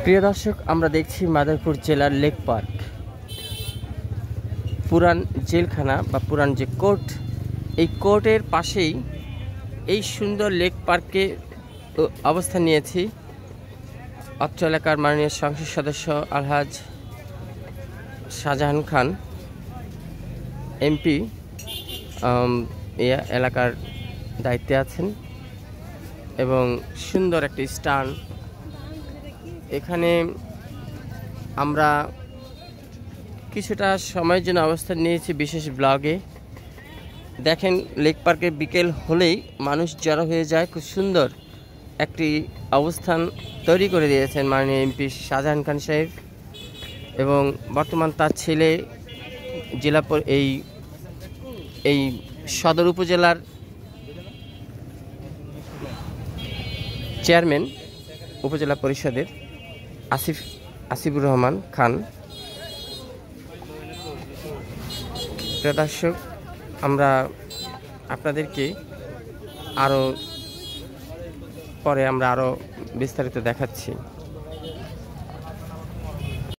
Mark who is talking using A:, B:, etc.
A: প্রিয় দর্শক, আমরা দেখছি মাদারীপুর জেলার লেক পার্ক, পুরান জেলখানা বা পুরান যে কোর্ট, এই কোর্টের পাশেই এই সুন্দর লেক পার্কে অবস্থান নিয়েছি। অত্র এলাকার মাননীয় সংসদ সদস্য আলহাজ শাহজাহান খান এমপি এই এলাকার দায়িত্বে আছেন এবং সুন্দর একটি স্থান। এখানে আমরা কিছুটা সময়ের জন্য অবস্থান নিয়েছি বিশেষ ব্লগে। দেখেন, লেক পার্কে বিকেল হলেই মানুষ জড়ো হয়ে যায়। খুব সুন্দর একটি অবস্থান তৈরি করে দিয়েছেন মাননীয় এমপি শাহজাহান খান সাহেব এবং বর্তমান তার ছেলে জেলা এই সদর উপজেলার চেয়ারম্যান উপজেলা পরিষদের আসিফুর রহমান খান। প্রিয় দর্শক, আমরা আপনাদেরকে আরও বিস্তারিত দেখাচ্ছি।